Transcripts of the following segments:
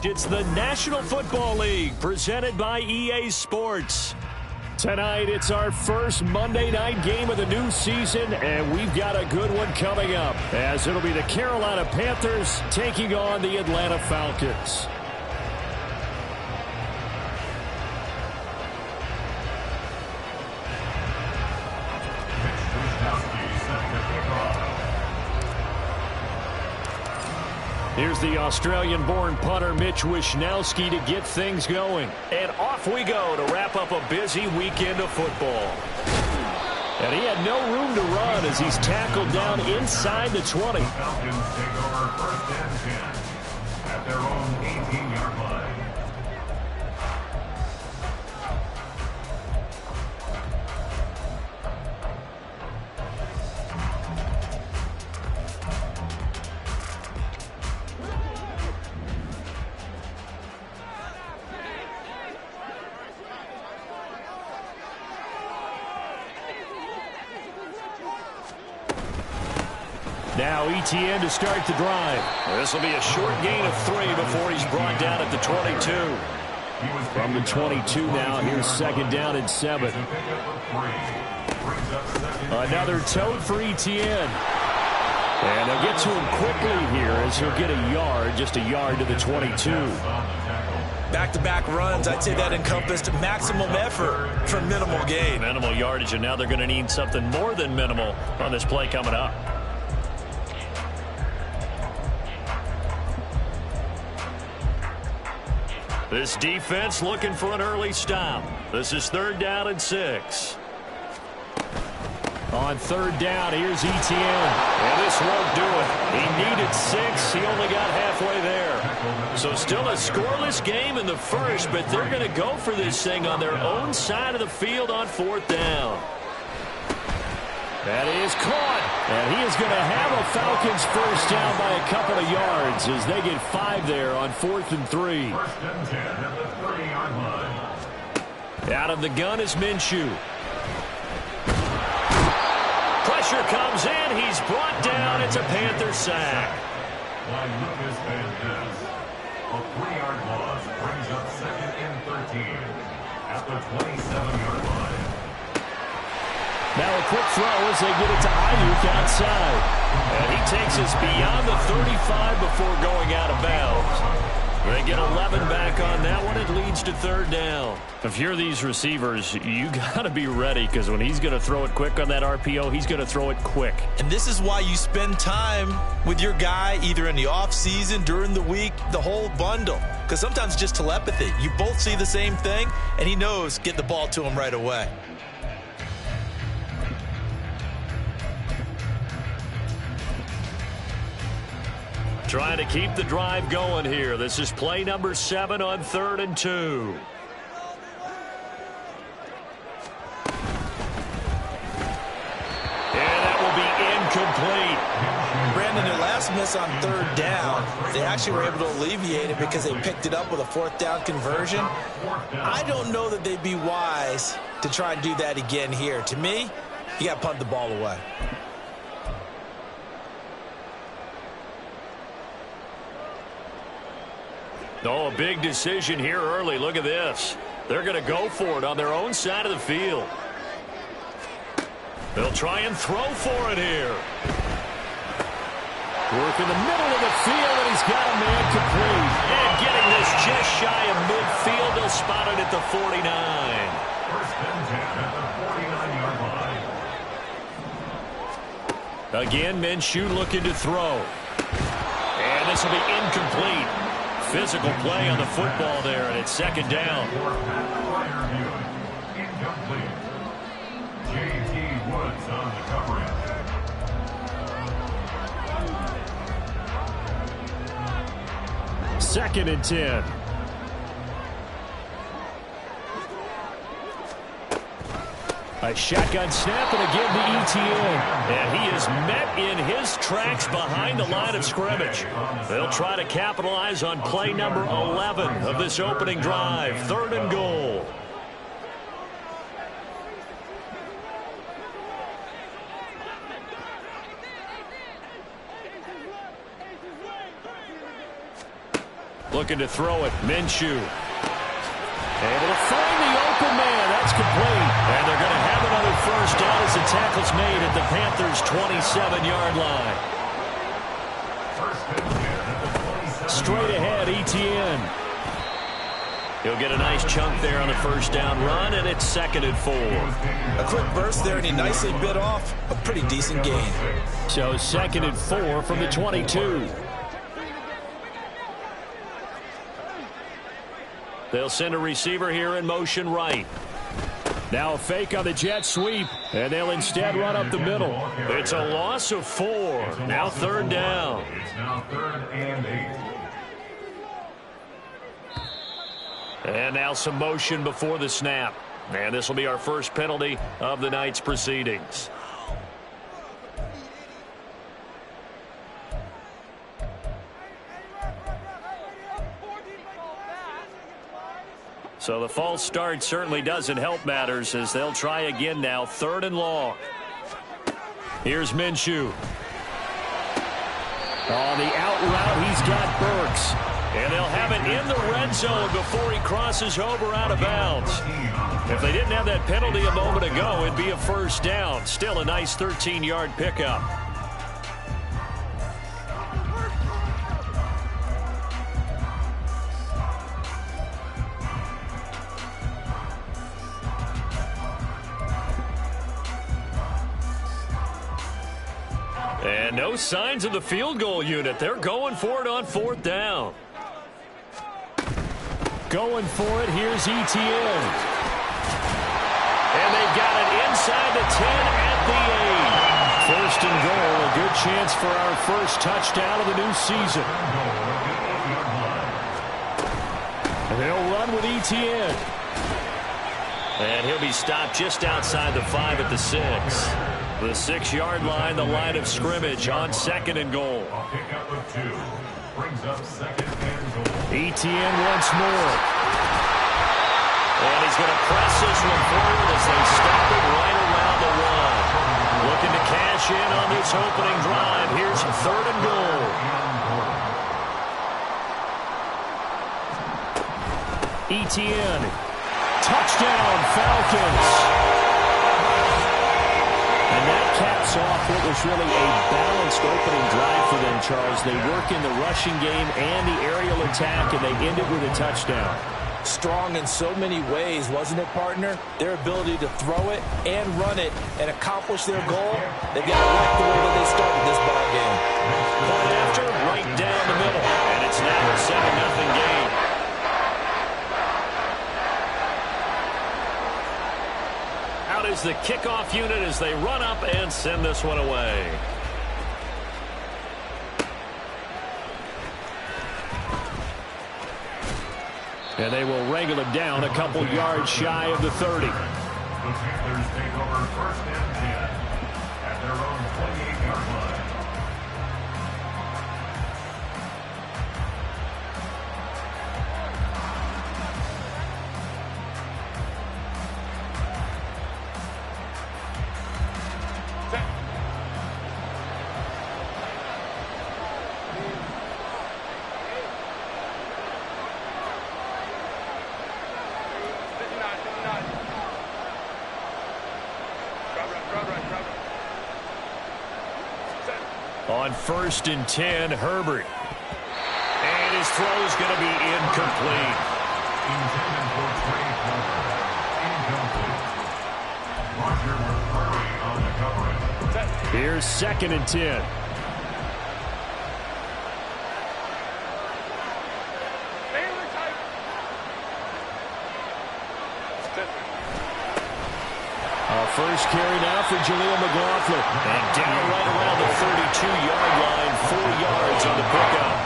It's the National Football League presented by EA Sports. Tonight, it's our first Monday night game of the new season, and we've got a good one coming up, as it'll be the Carolina Panthers taking on the Atlanta Falcons. Here's the Australian-born punter Mitch Wishnowsky to get things going. And off we go to wrap up a busy weekend of football. And he had no room to run as he's tackled down inside the 20. The Falcons take over first and 10 at their own 18-yard line. Now ETN to start the drive. This will be a short gain of 3 before he's brought down at the 22. From the 22 now, here's second down and 7. Another tote for ETN. And they'll get to him quickly here as he'll get a yard, just a yard to the 22. Back-to-back runs, I'd say that encompassed maximum effort for minimal gain. Minimal yardage, and now they're going to need something more than minimal on this play coming up. This defense looking for an early stop. This is third down and 6. On third down, here's ETN. And this won't do it. He needed 6. He only got halfway there. So still a scoreless game in the first, but they're going to go for this thing on their own side of the field on fourth down. That is caught. And he is going to have a Falcons first down by a couple of yards as they get 5 there on 4th and 3. First and 10 at the 30-yard line. Out of the gun is Minshew. Pressure comes in. He's brought down. It's a Panther sack. By Lucas Van Ness. A 3-yard loss brings up second and 13 at the 27-yard line. Now a quick throw as they get it to Ayuk outside. And he takes us beyond the 35 before going out of bounds. They get 11 back on that one. It leads to third down. If you're these receivers, you got to be ready, because when he's going to throw it quick on that RPO, he's going to throw it quick. And this is why you spend time with your guy either in the offseason, during the week, the whole bundle. Because sometimes just telepathy. You both see the same thing, and he knows get the ball to him right away. Trying to keep the drive going here. This is play number 7 on 3rd and 2. And that will be incomplete. Brandon, their last miss on third down, they actually were able to alleviate it because they picked it up with a fourth down conversion. I don't know that they'd be wise to try and do that again here. To me, you got to punt the ball away. Oh, a big decision here early. Look at this. They're going to go for it on their own side of the field. They'll try and throw for it here. Work in the middle of the field, and he's got a man complete. And getting this just shy of midfield. They'll spot it at the 49. First and 10 at the 49-yard line. Again, Minshew looking to throw. And this will be incomplete. Physical play on the football there, and it's second down. Incomplete. J.T. Woods on the coverage. Second and 10. A shotgun snap, and again to ETN. And he is met in his tracks behind the line of scrimmage. They'll try to capitalize on play number 11 of this opening drive. 3rd and goal. Looking to throw it. Minshew. Able to find the open man. That's complete. And they're going to have another first down as the tackle's made at the Panthers' 27-yard line. Straight ahead, Etienne. He'll get a nice chunk there on the first down run, and it's 2nd and 4. A quick burst there, and he nicely bit off a pretty decent gain. So 2nd and 4 from the 22. They'll send a receiver here in motion right. Now a fake on the jet sweep, and they'll instead run up the middle. It's a loss of 4. Now 3rd down. It's now 3rd and 8. And now some motion before the snap. And this will be our first penalty of the night's proceedings. So the false start certainly doesn't help matters as they'll try again now. 3rd and long. Here's Minshew. On the out route, he's got Burks. And they'll have it in the red zone before he crosses over out of bounds. If they didn't have that penalty a moment ago, it'd be a first down. Still a nice 13-yard pickup. And no signs of the field goal unit. They're going for it on 4th down. Going for it, here's Etienne. And they've got it inside the 10 at the 8. 1st and goal, a good chance for our first touchdown of the new season. And they'll run with Etienne. And he'll be stopped just outside the 5 at the 6. The 6-yard line, the line of scrimmage on 2nd and goal. A pickup of 2 brings up 2nd and goal. Etienne once more. And he's going to press this one forward as they stop it right around the 1. Looking to cash in on this opening drive. Here's 3rd and goal. Etienne. Touchdown, Falcons. And that caps off what was really a balanced opening drive for them, Charles. They work in the rushing game and the aerial attack, and they end it with a touchdown. Strong in so many ways, wasn't it, partner? Their ability to throw it and run it and accomplish their goal, they've got to like the way that they started this ball game. Point after, right down the middle, and it's now a 7-0 game. Out is the kickoff unit as they run up and send this one away. And they will wrangle him down a couple yards shy of the 30. The Panthers take over 1st and 10 at their own 28-yard line. On 1st and 10, Herbert. And his throw is going to be incomplete. Intended for Trey Palmer. Incomplete. Roger McCurry on the coverage. Here's 2nd and 10. First carry now for Jaleel McLaughlin. And down right around the 32-yard line, 4 yards on the pickup.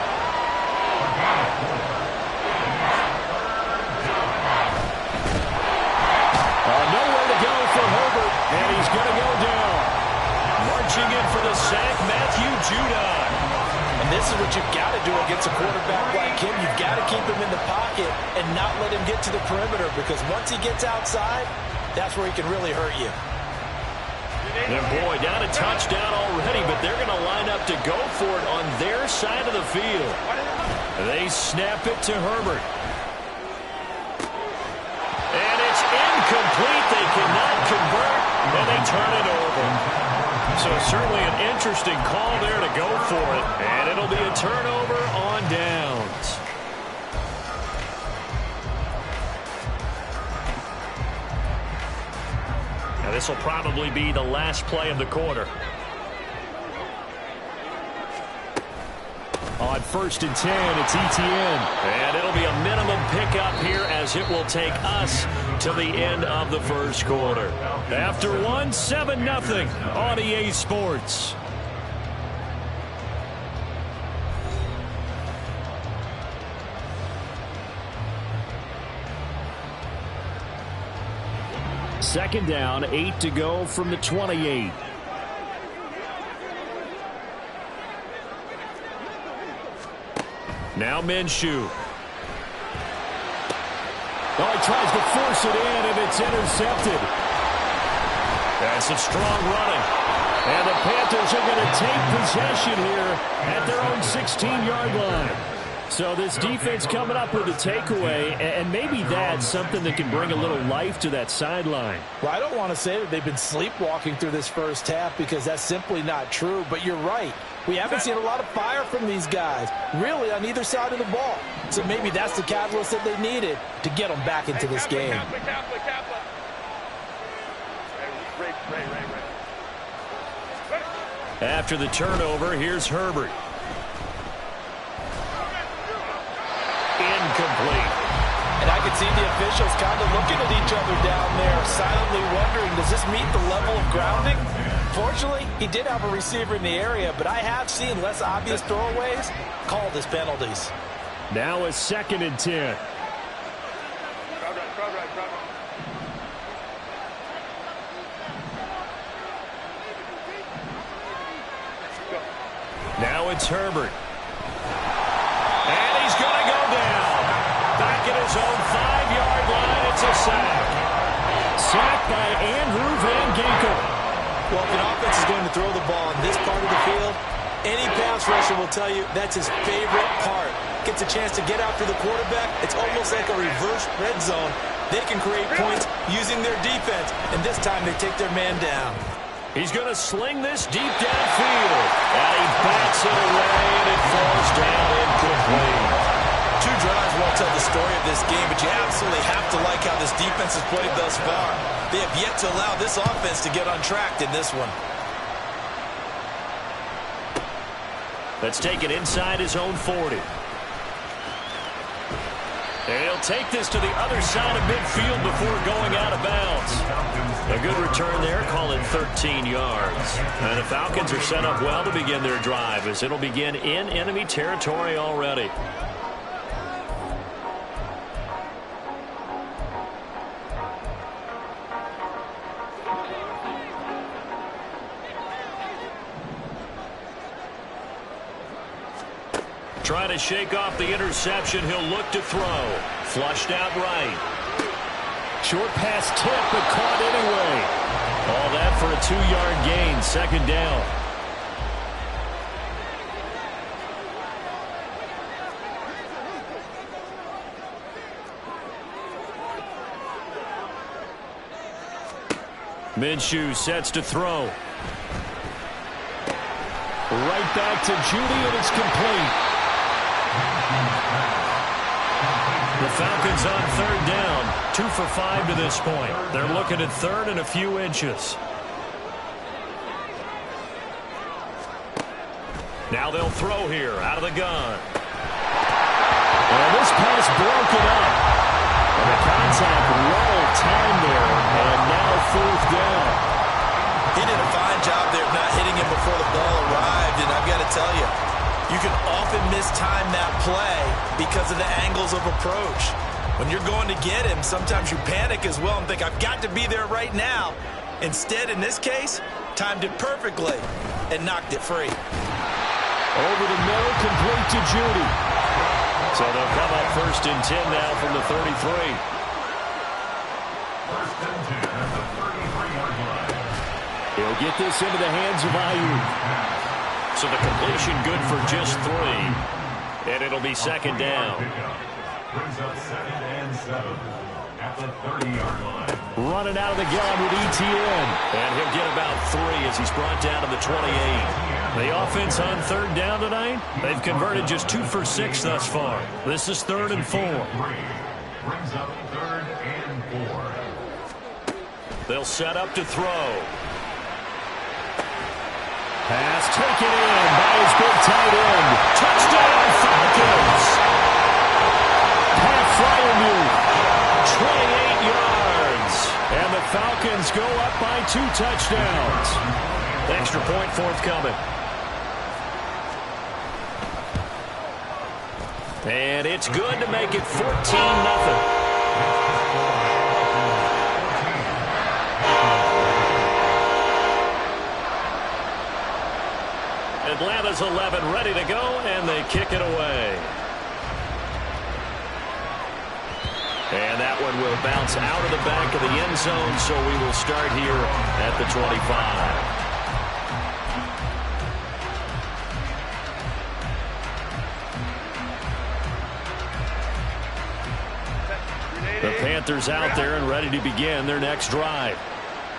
Nowhere to go for Herbert, and he's going to go down. Marching in for the sack, Matthew Judon. And this is what you've got to do against a quarterback like him. You've got to keep him in the pocket and not let him get to the perimeter, because once he gets outside, that's where he can really hurt you. And boy, down a touchdown already, but they're going to line up to go for it on their side of the field. They snap it to Herbert. And it's incomplete. They cannot convert, and they turn it over. So certainly an interesting call there to go for it. And it'll be a turnover on downs. Now this will probably be the last play of the quarter. On 1st and 10, it's ETN. And it'll be a minimum pickup here as it will take us to the end of the first quarter. After one, 7-0 on EA Sports. Second down, 8 to go from the 28. Now Minshew. Oh, he tries to force it in, and it's intercepted. That's some strong running. And the Panthers are going to take possession here at their own 16-yard line. So this defense coming up with a takeaway, and maybe that's something that can bring a little life to that sideline. Well, I don't want to say that they've been sleepwalking through this first half because that's simply not true, but you're right. We haven't seen a lot of fire from these guys, really, on either side of the ball. So maybe that's the catalyst that they needed to get them back into this game. After the turnover, here's Herbert. Incomplete. And I could see the officials kind of looking at each other down there, silently wondering, does this meet the level of grounding? Fortunately, he did have a receiver in the area, but I have seen less obvious throwaways called as penalties. Now a 2nd and 10. Now it's Herbert. And he's going to go down. Back at his own 5-yard line, it's a sack. Sacked by Andrew Van Ginkel. Well, if an offense is going to throw the ball in this part of the field, any pass rusher will tell you that's his favorite part. Gets a chance to get after the quarterback. It's almost like a reverse red zone. They can create points using their defense, and this time they take their man down. He's going to sling this deep downfield. And he bats it away, and it falls down incomplete. 2 drives won't tell the story of this game, but you absolutely have to like how this defense has played thus far. They have yet to allow this offense to get untracked in this one. Let's take it inside his own 40. And he'll take this to the other side of midfield before going out of bounds. A good return there, call it 13 yards. And the Falcons are set up well to begin their drive as it'll begin in enemy territory already. Trying to shake off the interception. He'll look to throw. Flushed out right. Short pass tip, but caught anyway. All that for a 2-yard gain. 2nd down. Minshew sets to throw. Right back to Judy, and it's complete. The Falcons on 3rd down, 2 for 5 to this point. They're looking at 3rd and a few inches. Now they'll throw here out of the gun. And this pass broken up. And the contact well timed there, and now 4th down. He did a fine job there of not hitting him before the ball arrived, and I've got to tell you, you can often mistime that play because of the angles of approach. When you're going to get him, sometimes you panic as well and think, I've got to be there right now. Instead, in this case, timed it perfectly and knocked it free. Over the middle, complete to Judy. So they'll come up 1st and 10 now from the 33. 1st and 10 at the 33-yard line. He'll get this into the hands of Ayuk. So the completion good for just 3. And it'll be second down. Brings up 2nd and 7 at the 30-yard line. Running out of the gun with ETN. And he'll get about 3 as he's brought down to the 28. The offense on 3rd down tonight, they've converted just 2 for 6 thus far. This is 3rd and 4. Brings up 3rd and 4. They'll set up to throw. Pass taken in by his big tight end. Touchdown, Falcons. Pat Fryermuth, 28 yards. And the Falcons go up by 2 touchdowns. Extra point forthcoming. And it's good to make it 14-0. Atlanta's 11 ready to go, and they kick it away. And that one will bounce out of the back of the end zone, so we will start here at the 25. The Panthers out there and ready to begin their next drive.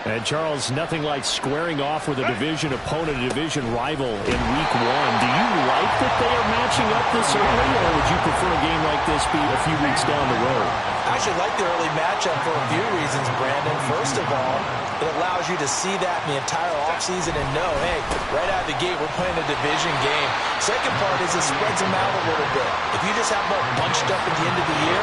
And, Charles, nothing like squaring off with a division opponent, a division rival in Week 1. Do you like that they are matching up this early, or would you prefer a game like this be a few weeks down the road? I actually like the early matchup for a few reasons, Brandon. First of all, it allows you to see that in the entire offseason and know, hey, right out of the gate, we're playing a division game. Second part is it spreads them out a little bit. If you just have them bunched up at the end of the year,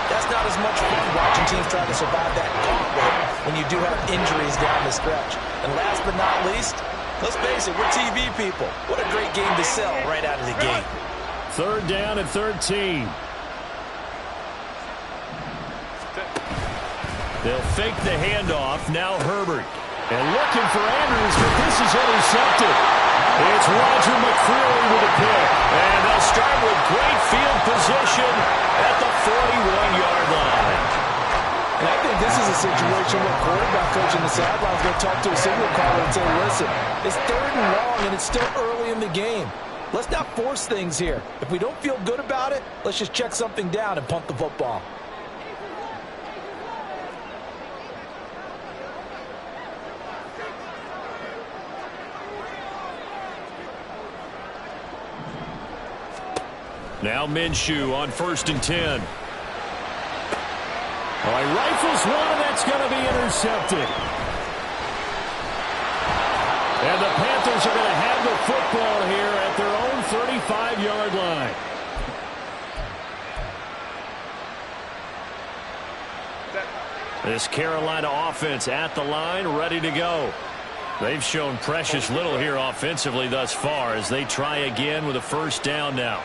that's not as much fun watching teams try to survive that gauntlet when you do have injuries down the stretch. And last but not least, let's face it, we're TV people. What a great game to sell right out of the gate. 3rd down and 13. They'll fake the handoff. Now Herbert. And looking for Andrews, but this is intercepted. It's Roger McCreary with a pick. And they'll start with great field position at the 41-yard line. And I think this is a situation where quarterback coach in the sideline is going to talk to a signal caller and say, listen, it's 3rd and long, and it's still early in the game. Let's not force things here. If we don't feel good about it, let's just check something down and punt the football. Now Minshew on 1st and 10. Oh, he rifles one, and that's going to be intercepted. And the Panthers are going to have the football here at their own 35-yard line. This Carolina offense at the line, ready to go. They've shown precious little here offensively thus far as they try again with a 1st down now.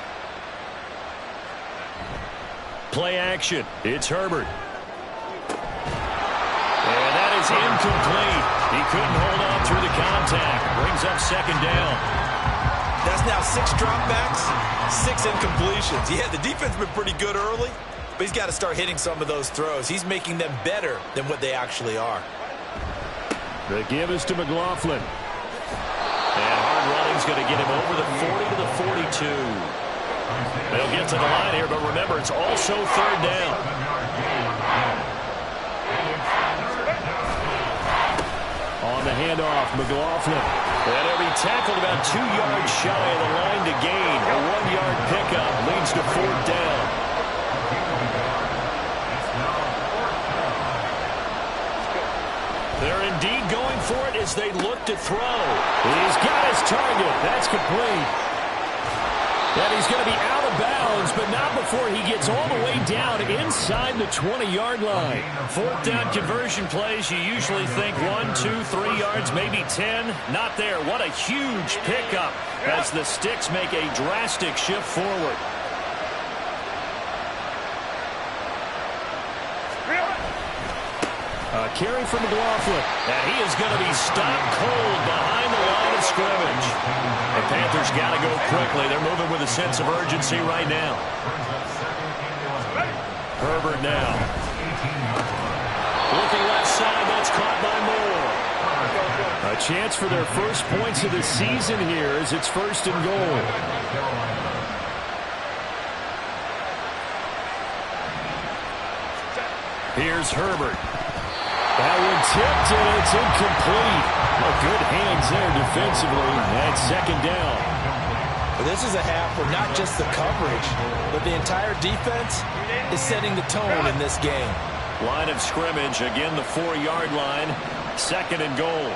Play action. It's Herbert. And that is incomplete. He couldn't hold on through the contact. Brings up 2nd down. That's now 6 dropbacks, 6 incompletions. Yeah, the defense has been pretty good early, but he's got to start hitting some of those throws. He's making them better than what they actually are. The give is to McLaughlin. And hard running's going to get him over the 40 to the 42. They'll get to the line here, but remember, it's also 3rd down. On the handoff, McLaughlin. And he'll be tackled about 2 yards shy of the line to gain. A 1-yard pickup leads to 4th down. They're indeed going for it as they look to throw. He's got his target. That's complete. And he's going to be out of bounds, but not before he gets all the way down inside the 20-yard line. 4th down conversion plays, you usually think 1, 2, 3 yards, maybe 10. Not there. What a huge pickup as the Sticks make a drastic shift forward. A carry from McLaughlin. And he is going to be stopped cold behind the line of scrimmage. The Panthers got to go quickly. They're moving with a sense of urgency right now. Herbert now. Looking left side. That's caught by Moore. A chance for their 1st points of the season here as it's 1st and goal. Here's Herbert. That one tipped, and it's incomplete. Well, good hands there defensively. And second down. Well, this is a half where not just the coverage, but the entire defense is setting the tone in this game. Line of scrimmage, again the 4-yard line. Second and goal.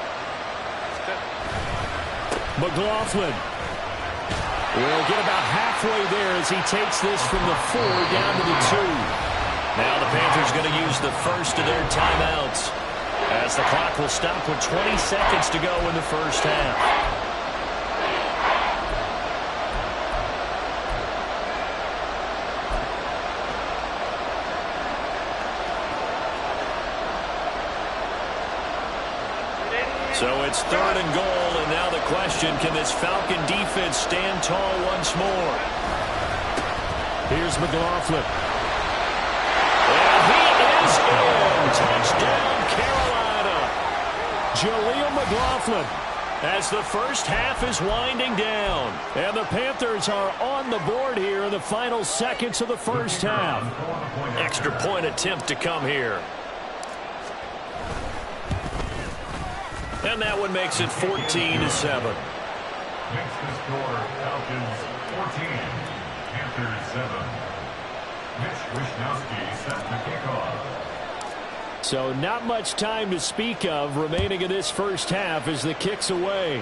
McLaughlin will get about halfway there as he takes this from the 4 down to the 2. Now the Panthers going to use the first of their timeouts as the clock will stop with 20 seconds to go in the first half. So it's third and goal, and now the question, can this Falcon defense stand tall once more? Here's McLaughlin. And he is in. Touchdown, Carolina. Jaleel McLaughlin as the first half is winding down. And the Panthers are on the board here in the final seconds of the first half. Extra point attempt to come here. And that one makes it 14-7. Makes the score Falcons 14, Panthers 7. Mitch Wishnowsky set the kickoff. So not much time to speak of remaining in this first half as the kick's away.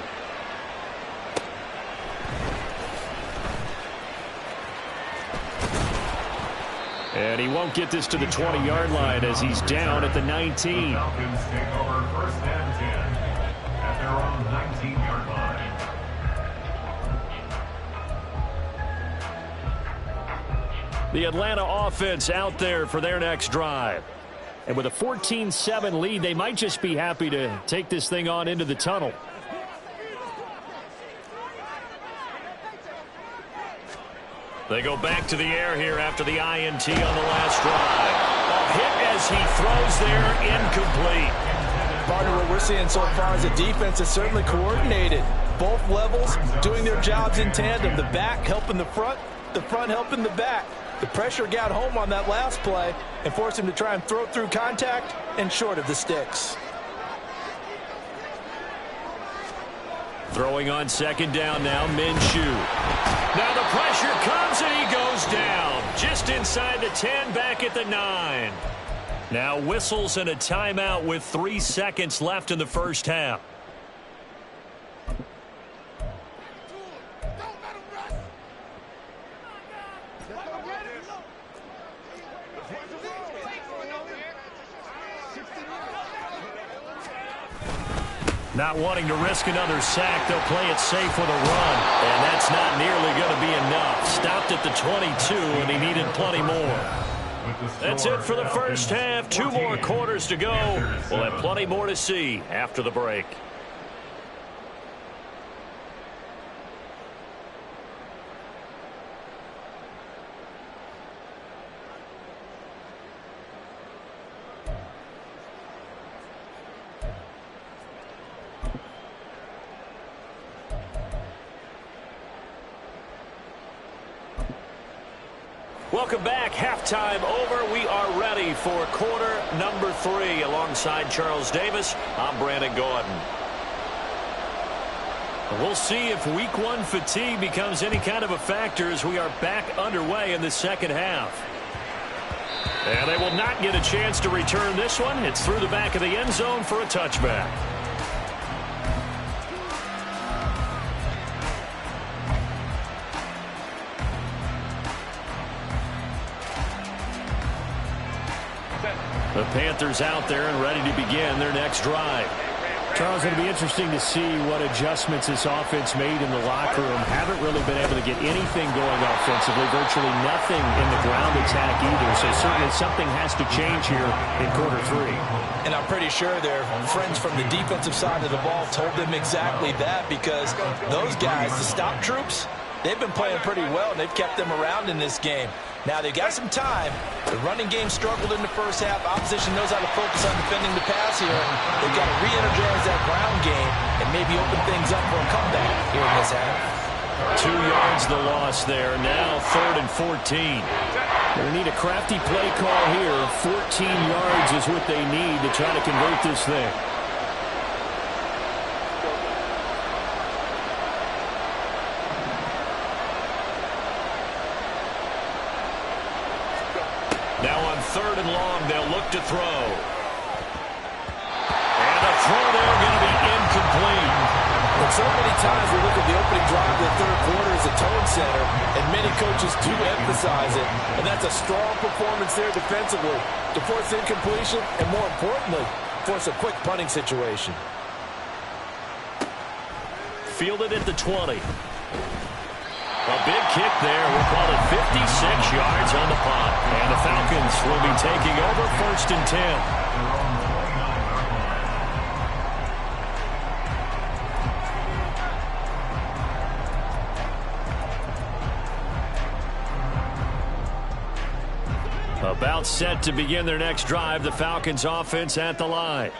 And he won't get this to the 20-yard line as he's down at the 19. The Falcons take over first and 10 at their own 19-yard line. The Atlanta offense out there for their next drive. And with a 14-7 lead, they might just be happy to take this thing on into the tunnel. They go back to the air here after the INT on the last drive. A hit as he throws there, incomplete. Partner, what we're seeing so far is the defense is certainly coordinated. Both levels doing their jobs in tandem. The back helping the front helping the back. The pressure got home on that last play and forced him to try and throw through contact and short of the sticks. Throwing on second down now, Minshew. Now the pressure comes and he goes down. Just inside the 10, back at the 9. Now whistles and a timeout with 3 seconds left in the first half. Not wanting to risk another sack, they'll play it safe with a run. And that's not nearly going to be enough. Stopped at the 22, and he needed plenty more. That's it for the first half. 2 more quarters to go. We'll have plenty more to see after the break. Welcome back. Halftime over. We are ready for quarter number 3. Alongside Charles Davis, I'm Brandon Gordon. We'll see if week 1 fatigue becomes any kind of a factor as we are back underway in the second half. And they will not get a chance to return this one. It's through the back of the end zone for a touchback. The Panthers out there and ready to begin their next drive. Charles, it'll be interesting to see what adjustments this offense made in the locker room. Haven't really been able to get anything going offensively. Virtually nothing in the ground attack either. So certainly something has to change here in quarter 3. And I'm pretty sure their friends from the defensive side of the ball told them exactly that, because those guys, the stop troops, they've been playing pretty well, and they've kept them around in this game. Now, they've got some time. The running game struggled in the first half. Opposition knows how to focus on defending the pass here. They've got to re-energize that ground game and maybe open things up for a comeback here in this half. 2 yards the loss there. Now 3rd and 14. They need a crafty play call here. 14 yards is what they need to try to convert this thing. Now on 3rd and long, they'll look to throw. And a throw there going to be incomplete. And so many times we look at the opening drive of the 3rd quarter as a tone setter, and many coaches do emphasize it. And that's a strong performance there defensively to force incompletion and, more importantly, force a quick punting situation. Fielded at the 20. A big kick there. We'll call it 56 yards on the punt. And the Falcons will be taking over 1st and 10. About set to begin their next drive. The Falcons offense at the line.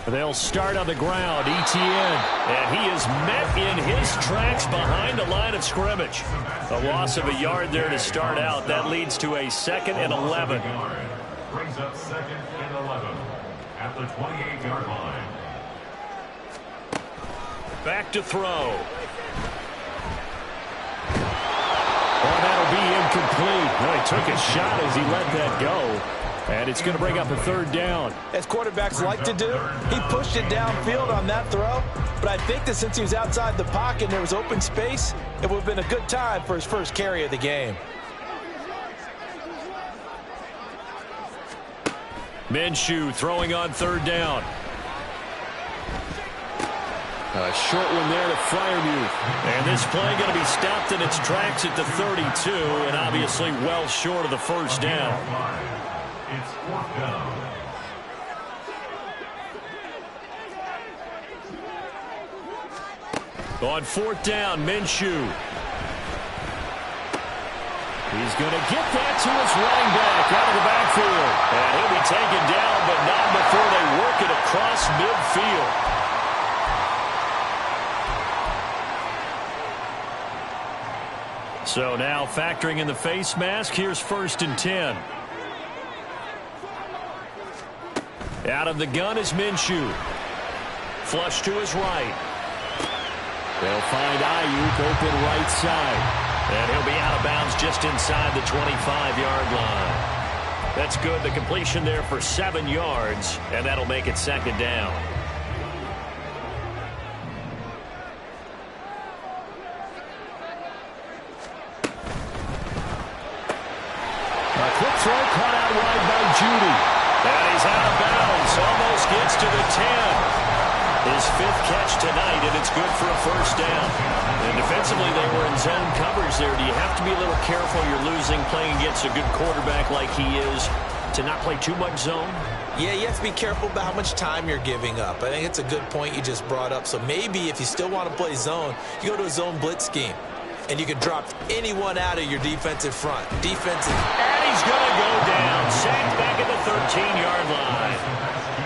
They'll start on the ground. Etienne. And he is met in his tracks behind the line of scrimmage. A loss of a yard there to start out. That leads to a 2nd and 11. Brings up 2nd and 11 at the 28-yard line. Back to throw. Oh, that'll be incomplete. Well, he took a shot as he let that go. And it's going to bring up a 3rd down. As quarterbacks like to do, he pushed it downfield on that throw. But I think that since he was outside the pocket and there was open space, it would have been a good time for his first carry of the game. Minshew throwing on 3rd down. A short one there to Freiermuth. And this play going to be stopped in its tracks at the 32, and obviously well short of the 1st down. It's 4th down. On 4th down, Minshew. He's going to get that to his running back out of the backfield. And he'll be taken down, but not before they work it across midfield. So now factoring in the face mask, here's 1st and 10. Out of the gun is Minshew. Flush to his right. They'll find Ayuk open right side. And he'll be out of bounds just inside the 25-yard line. That's good. The completion there for 7 yards, and that'll make it 2nd down. A quick throw caught out wide by Judy. And he's out of bounds. Almost gets to the 10. His 5th catch tonight, and it's good for a 1st down. And defensively, they were in zone coverage there. Do you have to be a little careful? You're losing, playing against a good quarterback like he is, to not play too much zone? Yeah, you have to be careful about how much time you're giving up. I think it's a good point you just brought up. So maybe if you still want to play zone, you go to a zone blitz scheme. And you can drop anyone out of your defensive front. And he's going to go down. Sacked back at the 13-yard line.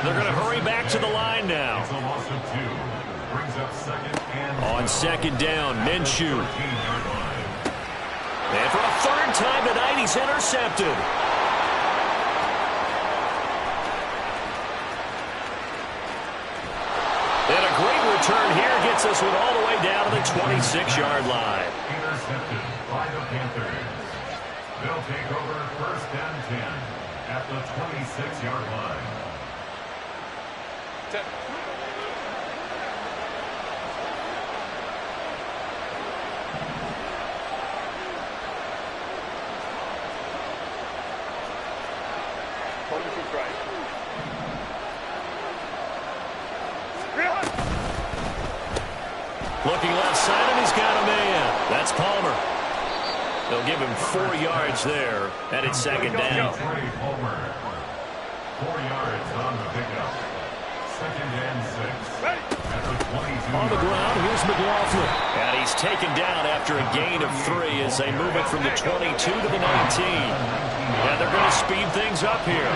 They're going to hurry back to the line now. On 2nd down, Minshew. And for a 3rd time tonight, he's intercepted. And a great return here gets us all the way down to the 26-yard line. Intercepted by the Panthers. They'll take over 1st and 10 at the 26-yard line. Looking left side, and he's got a man. That's Palmer. They'll give him 4 yards there, and it's 2nd down. 4 yards on the pickup. 2nd and 6. At the 22. On the ground, here's McLaughlin. And he's taken down after a gain of 3 as they move it from the 22 to the 19. And they're going to speed things up here.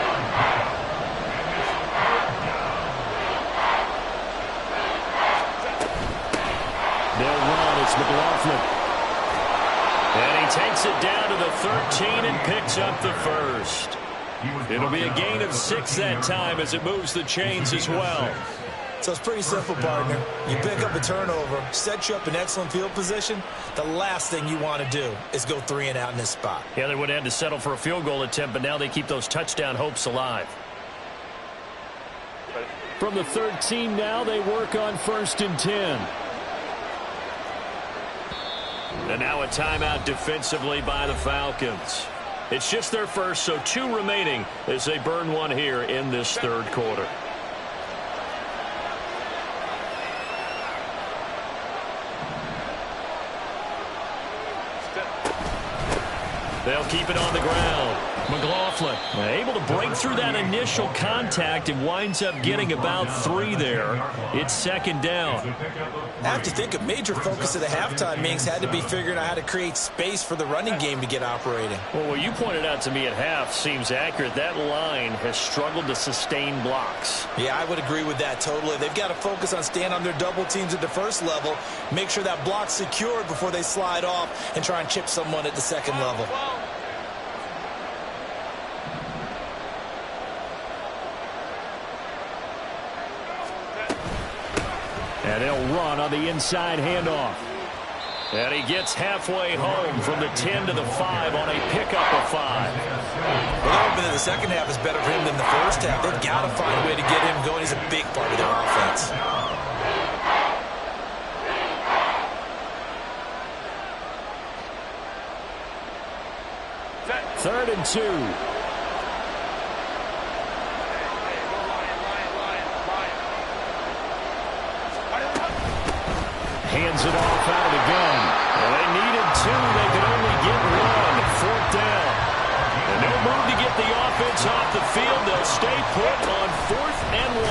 It's McLaughlin. And he takes it down to the 13 and picks up the first. It'll be a gain of 6 that time as it moves the chains as well. So it's pretty simple, partner. You pick up a turnover, set you up in excellent field position. The last thing you want to do is go 3 and out in this spot. Yeah, they would have had to settle for a field goal attempt, but now they keep those touchdown hopes alive. From the 13 now, they work on 1st and 10. And now a timeout defensively by the Falcons. It's just their first, so 2 remaining as they burn one here in this 3rd quarter. They'll keep it on the ground. McLaughlin able to break through that initial contact and winds up getting about 3 there. It's 2nd down. I have to think a major focus of the halftime meetings had to be figuring out how to create space for the running game to get operating. Well, what you pointed out to me at half seems accurate. That line has struggled to sustain blocks. Yeah, I would agree with that totally. They've got to focus on staying on their double teams at the first level, make sure that block's secured before they slide off and try and chip someone at the 2nd level. And they'll run on the inside handoff. And he gets halfway home from the 10 to the 5 on a pickup of 5. Well, they're hoping that the second half is better for him than the first half. They've got to find a way to get him going. He's a big part of their offense. Third and 2. Hands it off out of the gun. Well, they needed 2. They could only get 1. 4th down. And no move to get the offense off the field. They'll stay put on 4th and 1.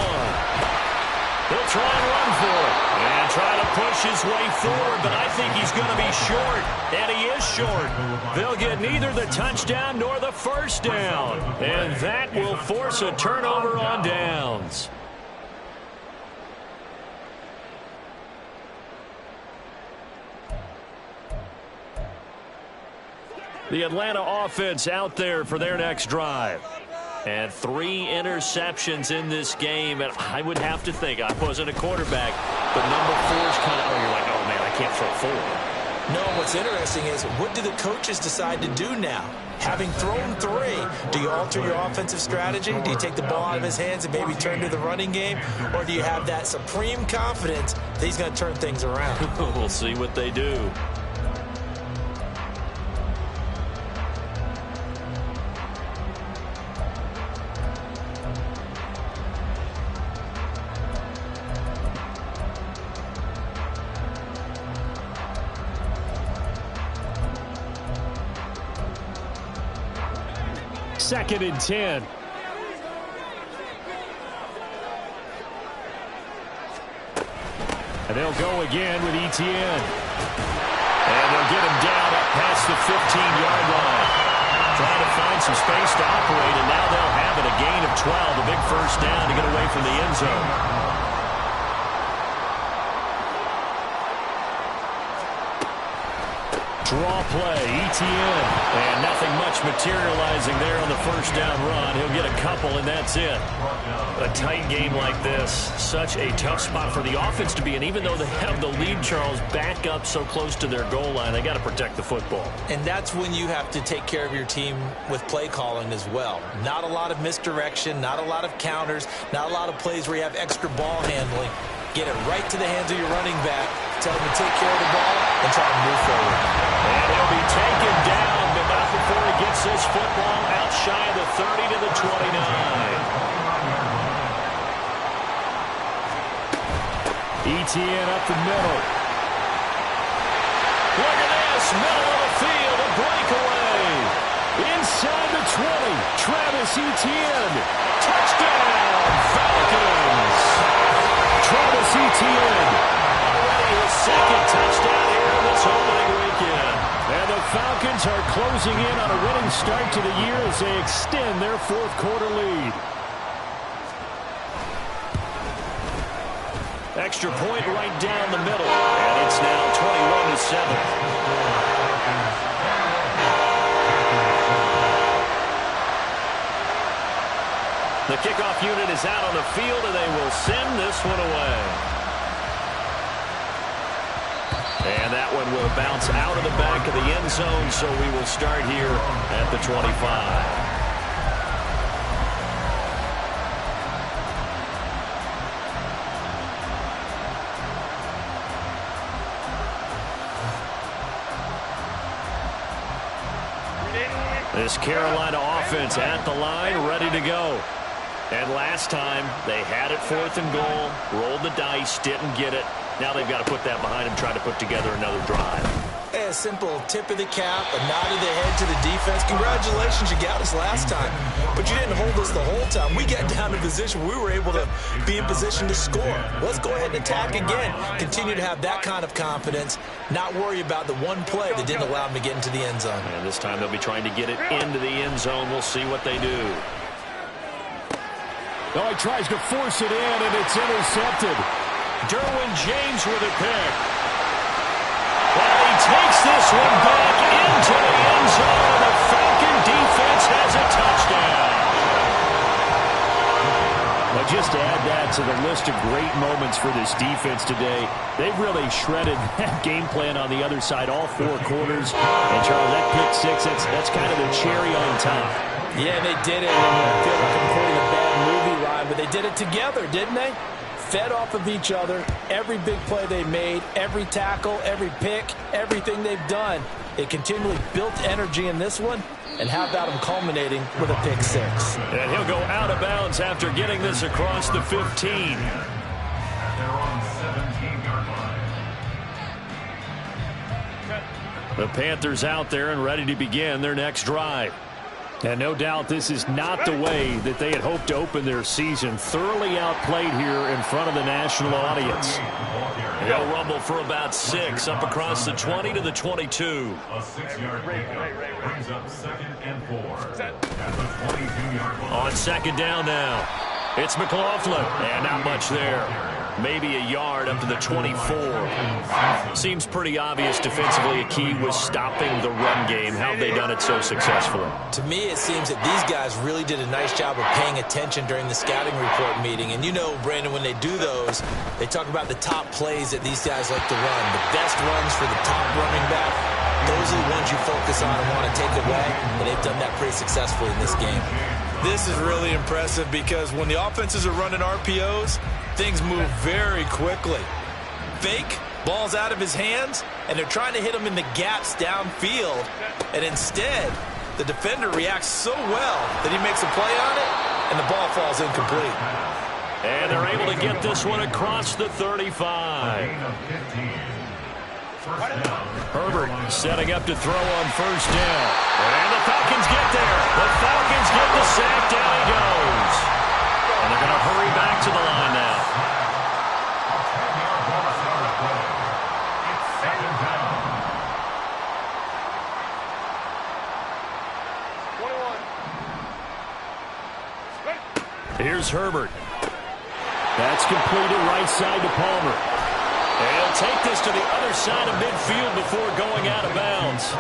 They'll try and run for it. And try to push his way forward, but I think he's going to be short. And he is short. They'll get neither the touchdown nor the 1st down. And that will force a turnover on downs. The Atlanta offense out there for their next drive. And 3 interceptions in this game. And I would have to think, I wasn't a quarterback, but number 4 is kind of, you're like, oh, man, I can't throw 4. No, what's interesting is, what do the coaches decide to do now? Having thrown 3, do you alter your offensive strategy? Do you take the ball out of his hands and maybe turn to the running game? Or do you have that supreme confidence that he's going to turn things around? We'll see what they do. Second and 10. And they'll go again with Etienne. And they'll get him down up past the 15-yard line. Trying to find some space to operate, and now they'll have it. A gain of 12, a big 1st down to get away from the end zone. Draw play, Etienne. And nothing much materializing there on the 1st down run. He'll get a couple, and that's it. A tight game like this, such a tough spot for the offense to be in. Even though they have the lead, Charles, back up so close to their goal line, they got to protect the football. And that's when you have to take care of your team with play calling as well. Not a lot of misdirection, not a lot of counters, not a lot of plays where you have extra ball handling. Get it right to the hands of your running back, tell him to take care of the ball, and try to move forward. And he'll be taken down, but not before he gets this football out shy of the 30 to the 29. Etienne up the middle. Look at this, middle of the field, a breakaway. Inside the 20, Travis Etienne. Touchdown, Falcons. Travis Etienne. Already his 2nd touchdown here in this opening weekend. And the Falcons are closing in on a winning start to the year as they extend their 4th quarter lead. Extra point right down the middle. And it's now 21-7. The kickoff unit is out on the field, and they will send this one away. And that one will bounce out of the back of the end zone, so we will start here at the 25. This Carolina offense at the line, ready to go. And last time, they had it 4th and goal, rolled the dice, didn't get it. Now they've got to put that behind them, try to put together another drive. A simple tip of the cap, a nod of the head to the defense. Congratulations, you got us last time. But you didn't hold us the whole time. We got down to position. We were able to be in position to score. Let's go ahead and attack again. Continue to have that kind of confidence. Not worry about the one play that didn't allow them to get into the end zone. And this time they'll be trying to get it into the end zone. We'll see what they do. Oh, he tries to force it in, and it's intercepted. Derwin James with a pick. Well, he takes this one back into the end zone, and the Falcon defense has a touchdown. Well, just to add that to the list of great moments for this defense today, they've really shredded that game plan on the other side all 4 quarters. And, Charles, that pick six, that's kind of the cherry on top. Yeah, they did it. I feel like I'm quoting a bad movie, Ryan, but they did it together, didn't they? Fed off of each other. Every big play they made, every tackle, every pick, everything they've done. They continually built energy in this one. And how about him culminating with a pick six? And he'll go out of bounds after getting this across the 15. They're on 17-yard line. The Panthers out there and ready to begin their next drive. And no doubt this is not the way that they had hoped to open their season. Thoroughly outplayed here in front of the national audience. They'll rumble for about 6 up across the 20 to the 22. A 6-yard pickup brings up 2nd and 4 at the 22-yard line. On 2nd down now. It's McLaughlin. And not much there. Maybe a yard up to the 24. Seems pretty obvious defensively a key was stopping the run game. How have they done it so successfully? To me, it seems that these guys really did a nice job of paying attention during the scouting report meeting. And you know, Brandon, when they do those, they talk about the top plays that these guys like to run. The best runs for the top running back. Those are the ones you focus on and want to take away. And they've done that pretty successfully in this game. This is really impressive because when the offenses are running RPOs, things move very quickly. Fake, ball's out of his hands, and they're trying to hit him in the gaps downfield. And instead, the defender reacts so well that he makes a play on it, and the ball falls incomplete. And they're able to get this one across the 35. Herbert setting up to throw on 1st down. And the Falcons get there. The Falcons get the sack. Down he goes. And they're going to hurry back to the line now. Here's Herbert. That's completed right side to Palmer. And he'll take this to the other side of midfield before going out of bounds.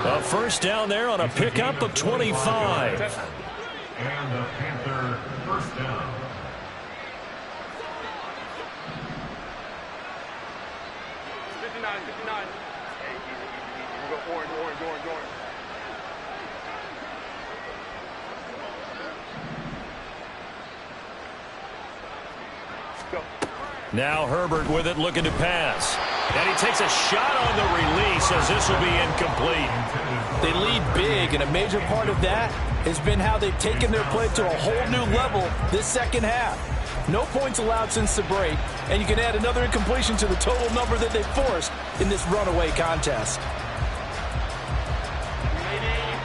A 1st down there on a pickup of 25. And the Panther 1st down. We'll go orange. Go. Now Herbert with it, looking to pass. And he takes a shot on the release as this will be incomplete. They lead big, and a major part of that has been how they've taken their play to a whole new level this second half. No points allowed since the break, and you can add another incompletion to the total number that they forced in this runaway contest.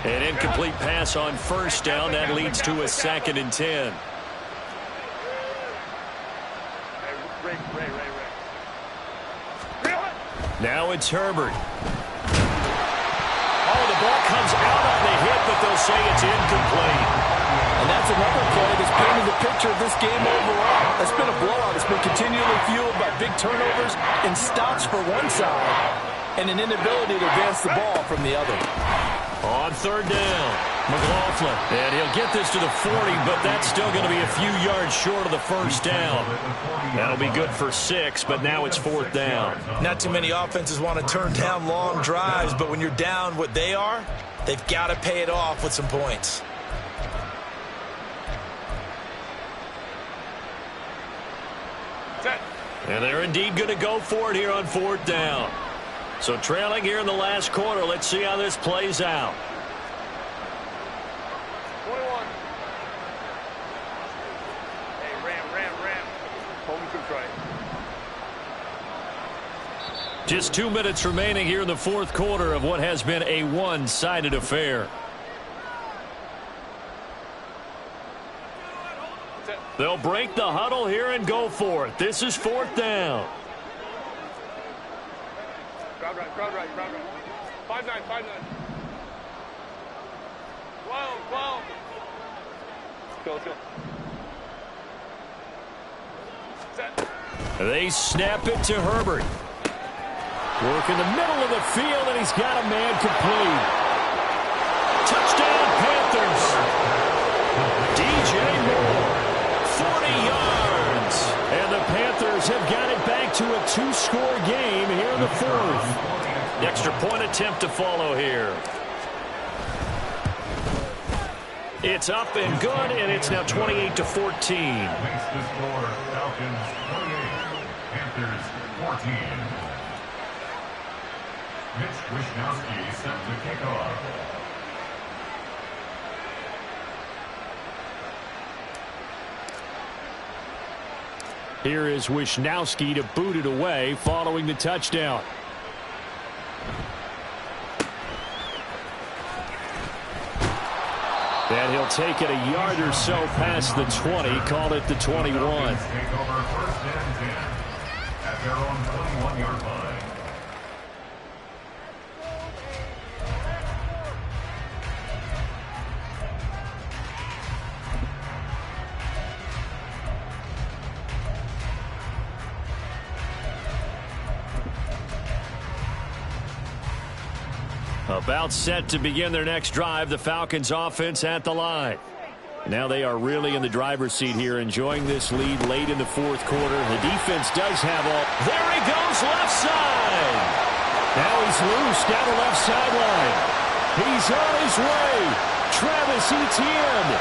An incomplete pass on 1st down. That leads to a 2nd and 10. Ray. Now it's Herbert. Oh, the ball comes out on the hit, but they'll say it's incomplete. And that's That's another play that's painted the picture of this game overall. It's been a blowout. It's been continually fueled by big turnovers and stops for one side and an inability to advance the ball from the other. On third down, McLaughlin. And he'll get this to the 40, but that's still going to be a few yards short of the first down. That'll be good for 6, but now it's fourth down. Not too many offenses want to turn down long drives, but when you're down what they are, they've got to pay it off with some points. And they're indeed going to go for it here on fourth down. So trailing here in the last quarter. Let's see how this plays out. 21. Hey, Ram. Home control. Just 2 minutes remaining here in the fourth quarter of what has been a one-sided affair. They'll break the huddle here and go for it. This is fourth down. Crowd right. 5-9. 12. Let's go. Set. They snap it to Herbert. Work in the middle of the field, and he's got a man complete. Touchdown, Panthers. DJ Moore, 40 yards. And the Panthers have got it back to a 2-score game here in the fourth. The extra point attempt to follow here. It's up and good, and it's now 28-14. Makes the score Falcons 28, Panthers 14. Mitch Wishnowsky set to kick off. Here is Wishnowsky to boot it away following the touchdown. And he'll take it a yard or so past the 20, call it the 21. Take over first and 10 at their own 21-yard line. About set to begin their next drive, the Falcons offense at the line. Now they are really in the driver's seat here, enjoying this lead late in the fourth quarter. The defense does have all. There he goes, left side. Now he's loose down the left sideline. He's on his way. Travis Etienne.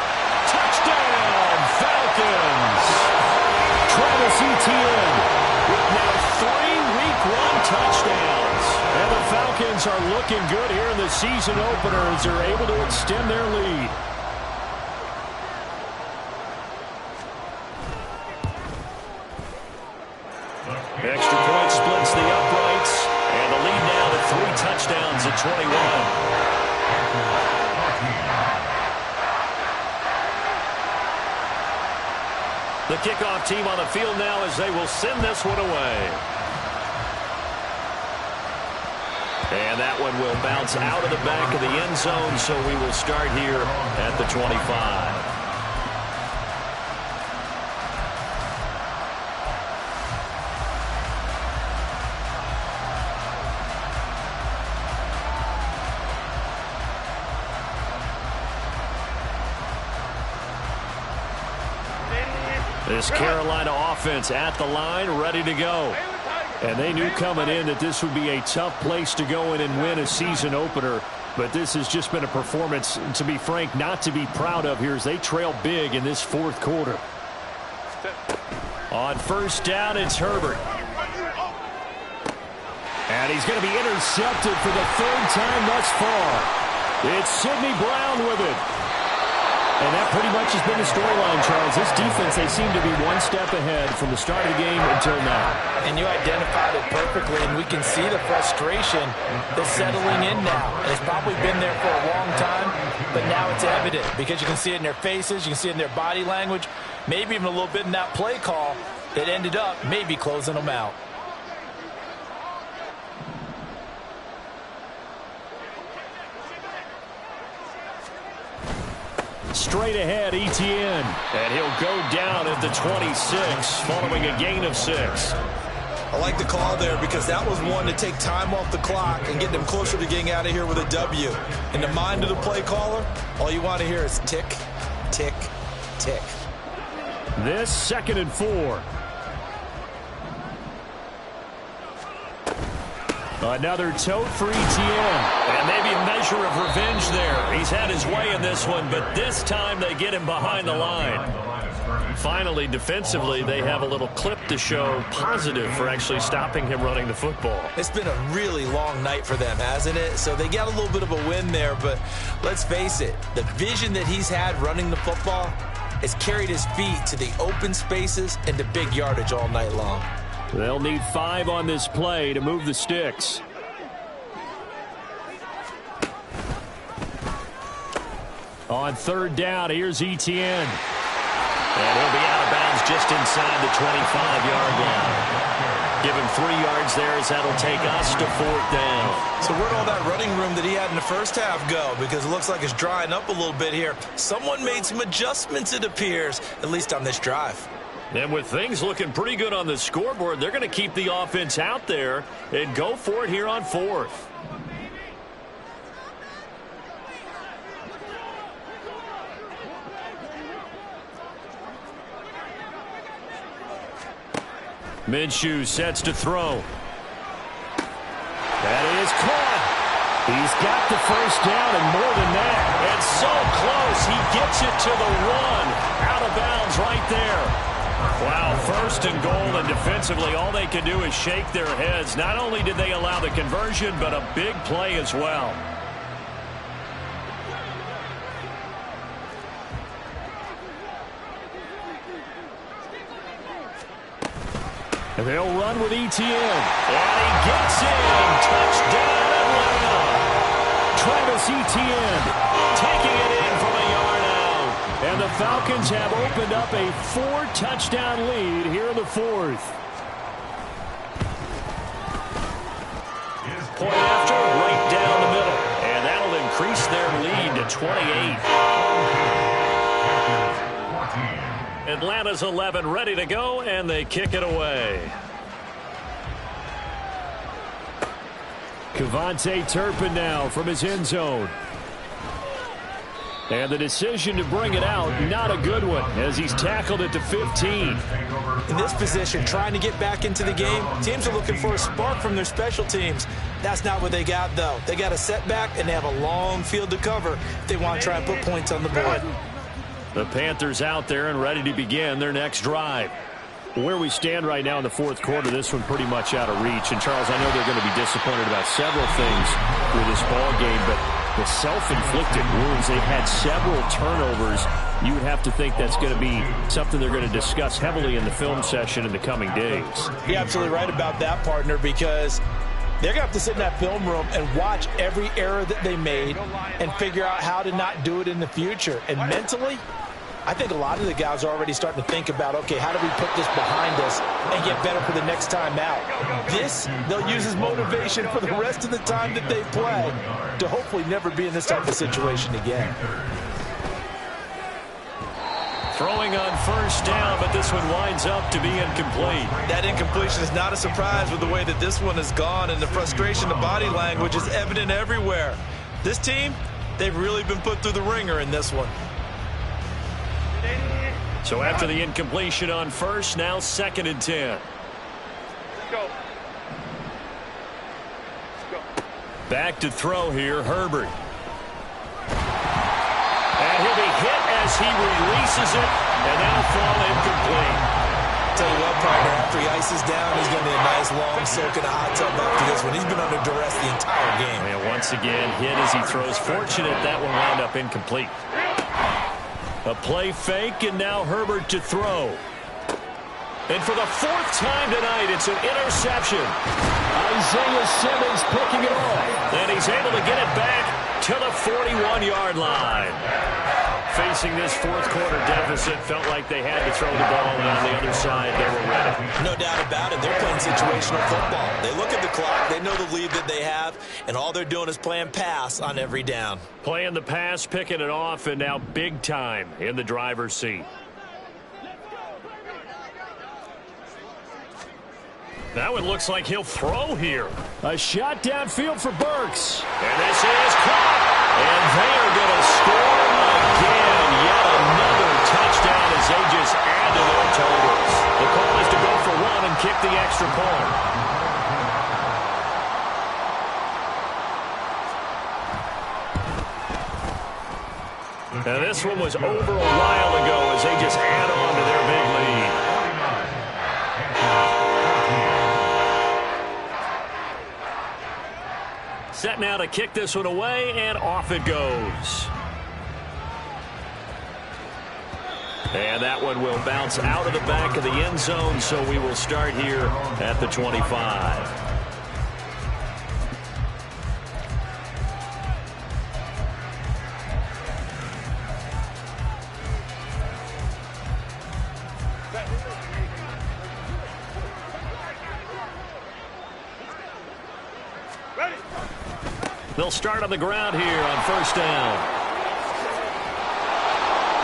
Touchdown, Falcons. Travis Etienne with now 3 week-long touchdowns. And the Falcons are looking good here in the season opener as they're able to extend their lead. Extra point splits the uprights, and the lead now to 3 touchdowns at 21. The kickoff team on the field now as they will send this one away. And that one will bounce out of the back of the end zone, so we will start here at the 25. This Carolina offense at the line, ready to go. And they knew coming in that this would be a tough place to go in and win a season opener. But this has just been a performance, to be frank, not to be proud of here as they trail big in this fourth quarter. On first down, it's Herbert. And he's going to be intercepted for the 3rd time thus far. It's Sidney Brown with it. And that pretty much has been the storyline, Charles. This defense, they seem to be one step ahead from the start of the game until now. And you identified it perfectly, and we can see the frustration that's settling in now. And it's probably been there for a long time, but now it's evident because you can see it in their faces, you can see it in their body language, maybe even a little bit in that play call that ended up maybe closing them out. Straight ahead, Etienne. And he'll go down at the 26 following a gain of 6. I like the call there because that was one to take time off the clock and get them closer to getting out of here with a W. In the mind of the play caller, all you want to hear is tick, tick, tick. This 2nd and 4. Another tote for Etienne. And maybe a measure of revenge there. He's had his way in this one, but this time they get him behind the line. Finally, defensively, they have a little clip to show positive for actually stopping him running the football. It's been a really long night for them, hasn't it? So they got a little bit of a win there, but let's face it, the vision that he's had running the football has carried his feet to the open spaces and to big yardage all night long. They'll need 5 on this play to move the sticks. On 3rd down, here's Etienne. And he'll be out of bounds just inside the 25-yard line. Give him 3 yards there as that'll take us to 4th down. So where'd all that running room that he had in the first half go? Because it looks like it's drying up a little bit here. Someone made some adjustments, it appears, at least on this drive. And with things looking pretty good on the scoreboard, they're going to keep the offense out there and go for it here on 4th. Minshew sets to throw. That is caught. He's got the first down and more than that. And so close, he gets it to the 1. Out of bounds right there. Wow, 1st and goal, and defensively all they can do is shake their heads. Not only did they allow the conversion, but a big play as well. And they'll run with Etienne. And he gets in. Touchdown Atlanta. Travis Etienne Taking it in from a yard out. And the Falcons have opened up a 4-touchdown lead here in the 4th. Point after, right down the middle. And that'll increase their lead to 28. Atlanta's 11 ready to go, and they kick it away. Kevontae Turpin now from his end zone. And the decision to bring it out, not a good one, as he's tackled it to 15. In this position, trying to get back into the game, teams are looking for a spark from their special teams. That's not what they got, though. They got a setback, and they have a long field to cover if they want to try and put points on the board. The Panthers out there and ready to begin their next drive. Where we stand right now in the 4th quarter, this one pretty much out of reach. And, Charles, I know they're going to be disappointed about several things with this ball game, but the self-inflicted wounds, they've had several turnovers. You would have to think that's going to be something they're going to discuss heavily in the film session in the coming days. You're absolutely right about that, partner, because they're going to have to sit in that film room and watch every error that they made and figure out how to not do it in the future. And mentally, I think a lot of the guys are already starting to think about, okay, how do we put this behind us and get better for the next time out? This, they'll use as motivation for the rest of the time that they play to hopefully never be in this type of situation again. Throwing on 1st down, but this one winds up to be incomplete. That incompletion is not a surprise with the way that this one has gone, and the frustration, the body language is evident everywhere. This team, they've really been put through the ringer in this one. So after the incompletion on 1st, now 2nd and 10. Let's go. Back to throw here, Herbert. And he'll be hit as he releases it, and that'll fall incomplete. Tell you what, partner, after he ices down, he's going to be a nice long soak in a hot tub after this one. He's been under duress the entire game. And once again, hit as he throws. Fortunate that one wound up incomplete. A play fake, and now Herbert to throw. And for the 4th time tonight, it's an interception. Isaiah Simmons picking it off. And he's able to get it back to the 41-yard line. Facing this fourth quarter deficit, felt like they had to throw the ball, and on the other side, they were ready. No doubt about it. They're playing situational football. They look at the clock, they know the lead that they have, and all they're doing is playing pass on every down. Playing the pass, picking it off, and now big time in the driver's seat. Now it looks like he'll throw here. A shot downfield for Burks. And this is caught. And they are going to score again. Yet another touchdown as they just add to their totals. The call is to go for one and kick the extra point. Now this one was over a while ago as they just add on to their big lead. Set now to kick this one away, and off it goes. And that one will bounce out of the back of the end zone, so we will start here at the 25. They'll start on the ground here on first down.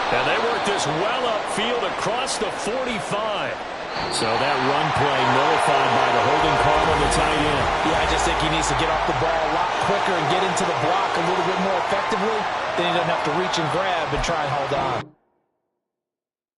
And they work this well upfield across the 45. So that run play nullified by the holding call on the tight end. Yeah, I just think he needs to get off the ball a lot quicker and get into the block a little bit more effectively. Then he doesn't have to reach and grab and try and hold on.